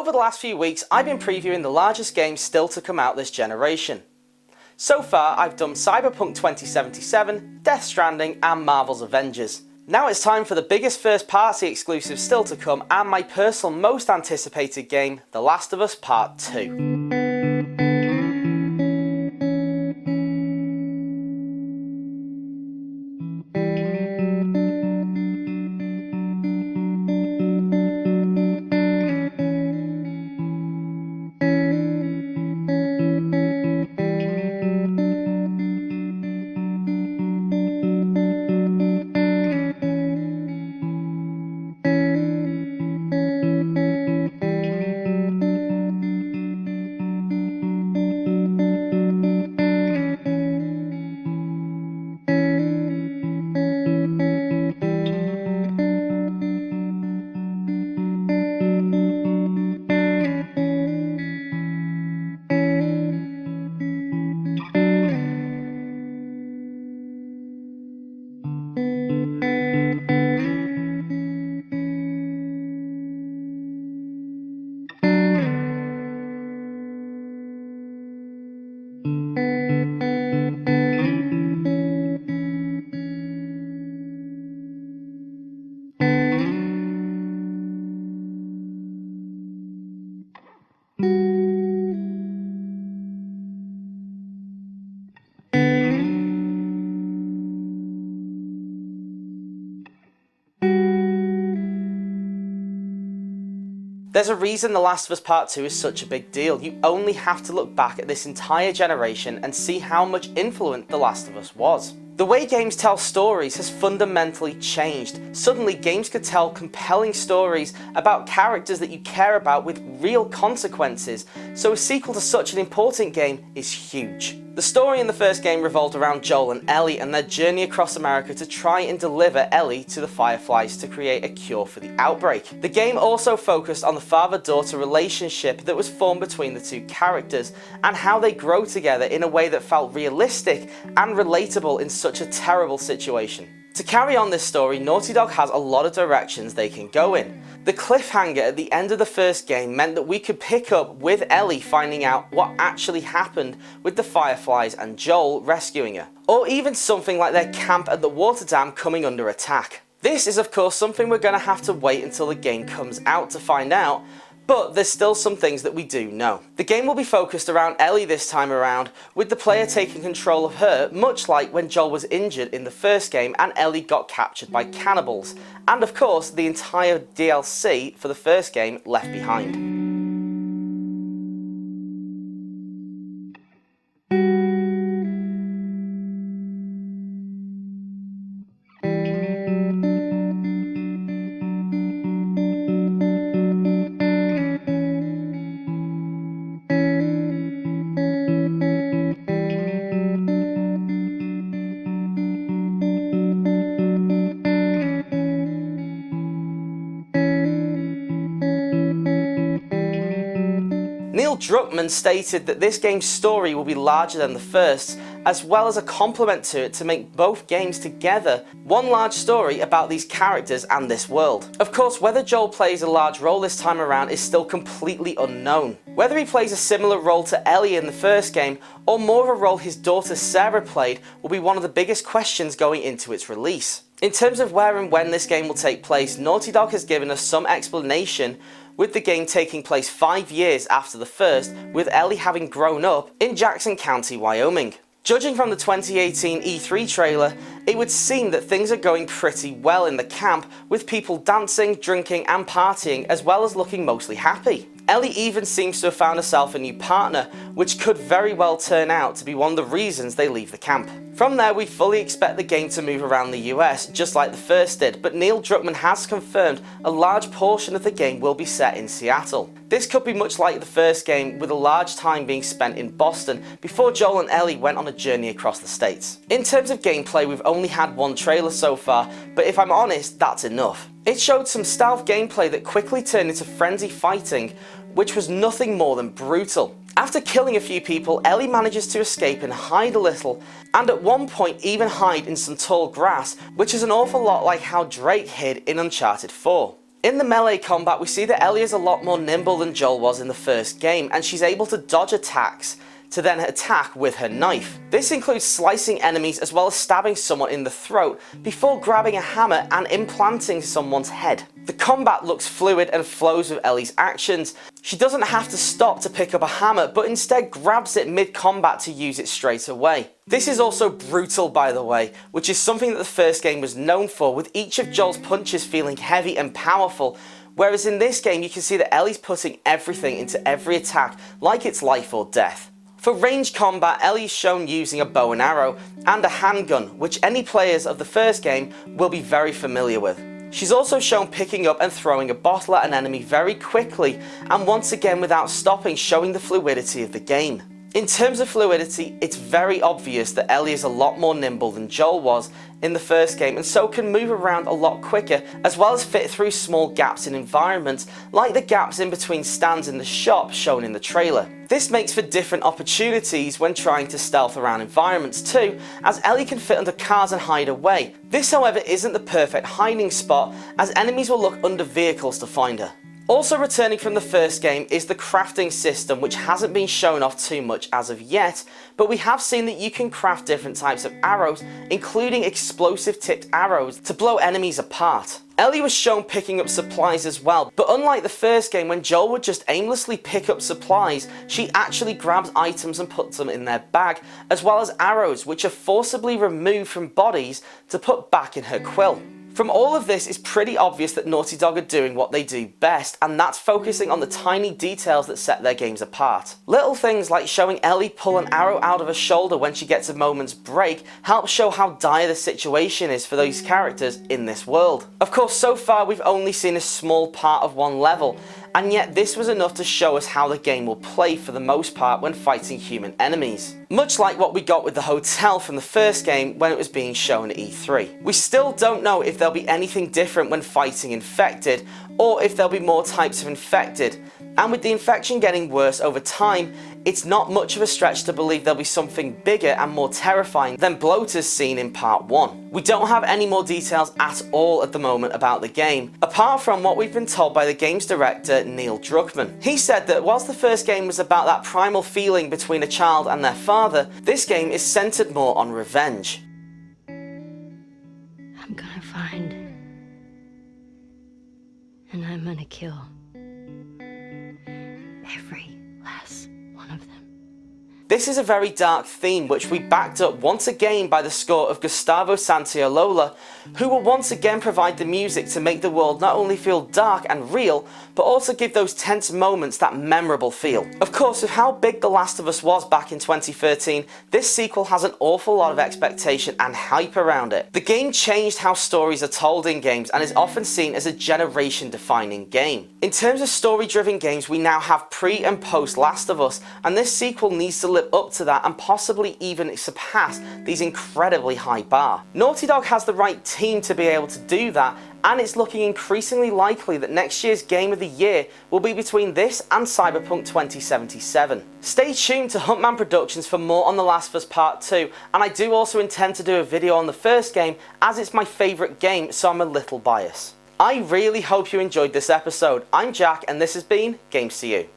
Over the last few weeks, I've been previewing the largest games still to come out this generation. So far, I've done Cyberpunk 2077, Death Stranding, and Marvel's Avengers. Now it's time for the biggest first-party exclusive still to come and my personal most anticipated game, The Last of Us Part 2. There's a reason The Last of Us Part 2 is such a big deal. You only have to look back at this entire generation and see how much influent The Last of Us was. The way games tell stories has fundamentally changed. Suddenly, games could tell compelling stories about characters that you care about with real consequences, so a sequel to such an important game is huge. The story in the first game revolved around Joel and Ellie and their journey across America to try and deliver Ellie to the Fireflies to create a cure for the outbreak. The game also focused on the father-daughter relationship that was formed between the two characters and how they grow together in a way that felt realistic and relatable in such a terrible situation. To carry on this story, Naughty Dog has a lot of directions they can go in. The cliffhanger at the end of the first game meant that we could pick up with Ellie finding out what actually happened with the Fireflies and Joel rescuing her, or even something like their camp at the water dam coming under attack. This is of course something we're going to have to wait until the game comes out to find out, but there's still some things that we do know. The game will be focused around Ellie this time around, with the player taking control of her, much like when Joel was injured in the first game and Ellie got captured by cannibals, and of course the entire DLC for the first game left behind. Neil Druckmann stated that this game's story will be larger than the first, as well as a complement to it to make both games together one large story about these characters and this world. Of course, whether Joel plays a large role this time around is still completely unknown. Whether he plays a similar role to Ellie in the first game, or more of a role his daughter Sarah played, will be one of the biggest questions going into its release. In terms of where and when this game will take place, Naughty Dog has given us some explanation, with the game taking place 5 years after the first, with Ellie having grown up in Jackson County, Wyoming. Judging from the 2018 E3 trailer, it would seem that things are going pretty well in the camp, with people dancing, drinking and partying, as well as looking mostly happy. Ellie even seems to have found herself a new partner, which could very well turn out to be one of the reasons they leave the camp. From there, we fully expect the game to move around the US, just like the first did, but Neil Druckmann has confirmed a large portion of the game will be set in Seattle. This could be much like the first game, with a large time being spent in Boston before Joel and Ellie went on a journey across the states. In terms of gameplay, we've only had one trailer so far, but if I'm honest, that's enough. It showed some stealth gameplay that quickly turned into frenzy fighting, which was nothing more than brutal. After killing a few people, Ellie manages to escape and hide a little, and at one point even hide in some tall grass, which is an awful lot like how Drake hid in Uncharted 4. In the melee combat, we see that Ellie is a lot more nimble than Joel was in the first game, and she's able to dodge attacks to then attack with her knife. This includes slicing enemies as well as stabbing someone in the throat before grabbing a hammer and implanting someone's head. The combat looks fluid and flows with Ellie's actions. She doesn't have to stop to pick up a hammer, but instead grabs it mid-combat to use it straight away. This is also brutal, by the way, which is something that the first game was known for, with each of Joel's punches feeling heavy and powerful, whereas in this game you can see that Ellie's putting everything into every attack like it's life or death. For ranged combat, Ellie is shown using a bow and arrow and a handgun, which any players of the first game will be very familiar with. She's also shown picking up and throwing a bottle at an enemy very quickly, and once again without stopping, showing the fluidity of the game. In terms of fluidity, it's very obvious that Ellie is a lot more nimble than Joel was in the first game, and so can move around a lot quicker, as well as fit through small gaps in environments, like the gaps in between stands in the shop shown in the trailer. This makes for different opportunities when trying to stealth around environments too, as Ellie can fit under cars and hide away. This, however, isn't the perfect hiding spot, as enemies will look under vehicles to find her. Also returning from the first game is the crafting system, which hasn't been shown off too much as of yet, but we have seen that you can craft different types of arrows, including explosive tipped arrows, to blow enemies apart. Ellie was shown picking up supplies as well, but unlike the first game when Joel would just aimlessly pick up supplies, she actually grabs items and puts them in their bag, as well as arrows which are forcibly removed from bodies to put back in her quill. From all of this, it's pretty obvious that Naughty Dog are doing what they do best, and that's focusing on the tiny details that set their games apart. Little things like showing Ellie pull an arrow out of her shoulder when she gets a moment's break help show how dire the situation is for those characters in this world. Of course, so far we've only seen a small part of one level, and yet this was enough to show us how the game will play for the most part when fighting human enemies. Much like what we got with the hotel from the first game when it was being shown at E3. We still don't know if there'll be anything different when fighting infected, or if there'll be more types of infected. And with the infection getting worse over time, it's not much of a stretch to believe there'll be something bigger and more terrifying than bloaters seen in part 1. We don't have any more details at all at the moment about the game, apart from what we've been told by the game's director Neil Druckmann. He said that whilst the first game was about that primal feeling between a child and their father, this game is centered more on revenge. I'm gonna find, and I'm gonna kill every last one of them. This is a very dark theme, which we backed up once again by the score of Gustavo Santaolalla, who will once again provide the music to make the world not only feel dark and real, but also give those tense moments that memorable feel. Of course, with how big The Last of Us was back in 2013, this sequel has an awful lot of expectation and hype around it. The game changed how stories are told in games and is often seen as a generation-defining game. In terms of story-driven games, we now have pre and post Last of Us, and this sequel needs to live up to that and possibly even surpass these incredibly high bar. Naughty Dog has the right team to be able to do that, and it's looking increasingly likely that next year's Game of the Year will be between this and Cyberpunk 2077. Stay tuned to Huntman Productions for more on The Last of Us Part 2, and I do also intend to do a video on the first game, as it's my favourite game, so I'm a little biased. I really hope you enjoyed this episode. I'm Jack, and this has been Games to You.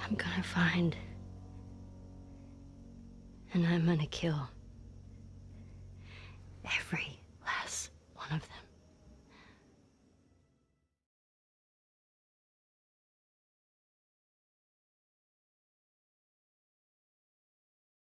I'm gonna find. And I'm gonna kill. Every